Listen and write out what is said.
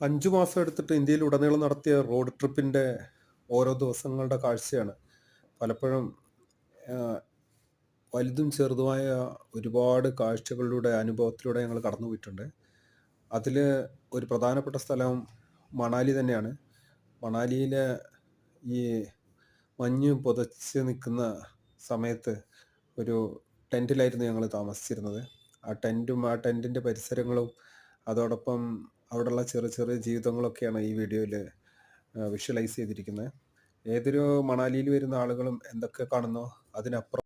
5 മാസം എടുത്തിട്ട് ഇന്ത്യയിലുടനീളം നടത്തിയ റോഡ് ട്രിപ്പിന്റെ ഓരോ ദിവസങ്ങളുടെ കാഴ്ചയാണ്. പലപ്പോഴും ആഹ്, വലുതും ചെറുതുമായ ഒരുപാട് കാഴ്ചകളിലൂടെ, അനുഭവത്തിലൂടെ ഞങ്ങൾ കടന്നുപോയിട്ടുണ്ട്. അതില് ഒരു പ്രധാനപ്പെട്ട സ്ഥലം മണാലി തന്നെയാണ്. മണാലിയിലെ ഈ മഞ്ഞ് പുതച്ച് നിൽക്കുന്ന സമയത്ത് ഒരു ടെന്റിലായിരുന്നു ഞങ്ങൾ താമസിച്ചിരുന്നത്. ആ ടെന്റിന്റെ പരിസരങ്ങളും അതോടൊപ്പം അവിടെയുള്ള ചെറിയ ചെറിയ ജീവിതങ്ങളൊക്കെയാണ് ഈ വീഡിയോയില് വിഷ്വലൈസ് ചെയ്തിരിക്കുന്നത്. ഏതൊരു മണാലിയിൽ വരുന്ന ആളുകളും എന്തൊക്കെ കാണുന്നോ അതിനപ്പുറം